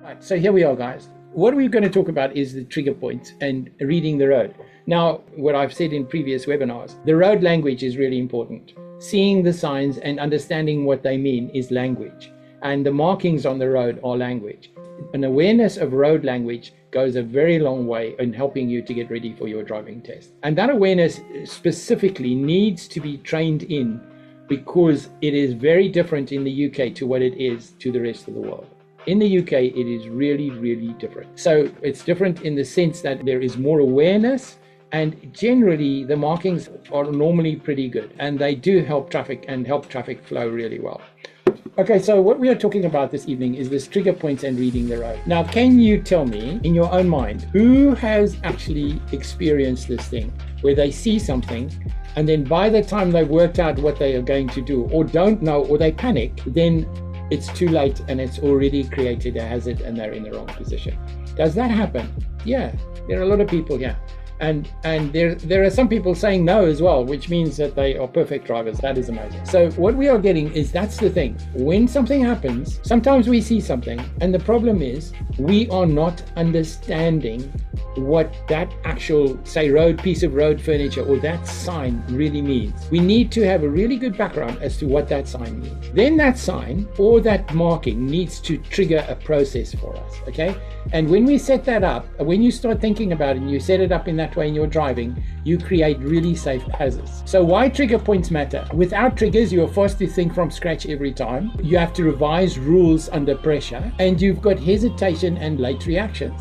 Right, so here we are, guys. What we're going to talk about is the trigger points and reading the road. Now, what I've said in previous webinars, the road language is really important. Seeing the signs and understanding what they mean is language. And the markings on the road are language. An awareness of road language goes a very long way in helping you to get ready for your driving test. And that awareness specifically needs to be trained in because it is very different in the UK to what it is to the rest of the world. In the UK, it is really, really different. So it's different in the sense that there is more awareness, and generally the markings are normally pretty good, and they do help traffic and help traffic flow really well. Okay, so what we are talking about this evening is this trigger points and reading the road. Now, can you tell me in your own mind, who has actually experienced this thing where they see something and then by the time they've worked out what they are going to do or don't know or they panic, then it's too late and it's already created a hazard and they're in the wrong position? Does that happen? Yeah, there are a lot of people here. And there are some people saying no as well, which means that they are perfect drivers. That is amazing. So what we are getting is, that's the thing. When something happens, sometimes we see something, and the problem is we are not understanding what that actual, say, piece of road furniture or that sign really means. We need to have a really good background as to what that sign means. Then that sign or that marking needs to trigger a process for us, okay? And when we set that up, when you start thinking about it and you set it up in that way in your driving, you create really safe hazards. So why trigger points matter? Without triggers, you're forced to think from scratch every time. You have to revise rules under pressure, and you've got hesitation and late reactions.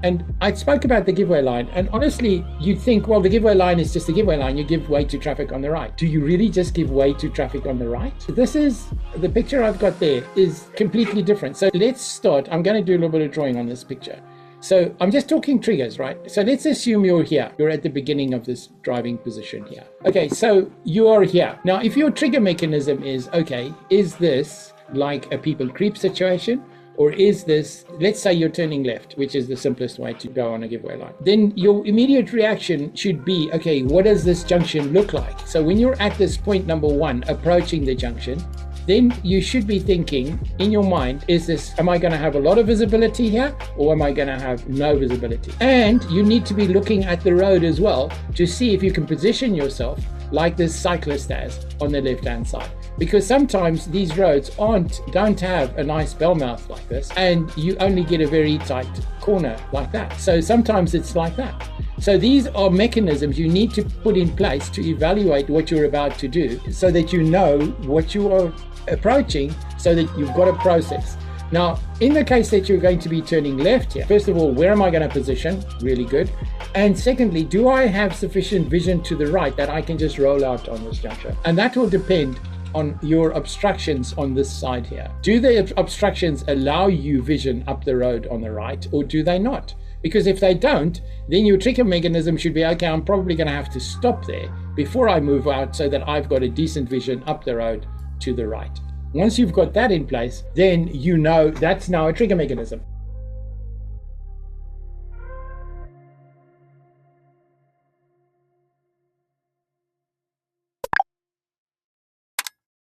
And I spoke about the giveaway line, and honestly, you'd think, well, the giveaway line is just a giveaway line. You give way to traffic on the right. Do you really just give way to traffic on the right? This is, the picture I've got there is completely different. So let's start. I'm going to do a little bit of drawing on this picture. So I'm just talking triggers, right? So let's assume you're here. You're at the beginning of this driving position here. Okay, so you are here. Now, if your trigger mechanism is, okay, is this like a people creep situation? Or is this, let's say you're turning left, which is the simplest way to go on a giveaway line. Then your immediate reaction should be, okay, what does this junction look like? So when you're at this point number one, approaching the junction, then you should be thinking in your mind, am I going to have a lot of visibility here, or am I going to have no visibility? And you need to be looking at the road as well to see if you can position yourself like this cyclist has on the left-hand side. Because sometimes these roads don't have a nice bell mouth like this, and you only get a very tight corner like that. So sometimes it's like that. So these are mechanisms you need to put in place to evaluate what you're about to do, so that you know what you are approaching, so that you've got a process. Now, in the case that you're going to be turning left here, first of all, where am I going to position? Really good. And secondly, do I have sufficient vision to the right that I can just roll out on this junction? And that will depend on your obstructions on this side here. Do the obstructions allow you vision up the road on the right, or do they not? Because if they don't, then your trigger mechanism should be, okay, I'm probably going to have to stop there before I move out so that I've got a decent vision up the road to the right. Once you've got that in place, then you know that's now a trigger mechanism.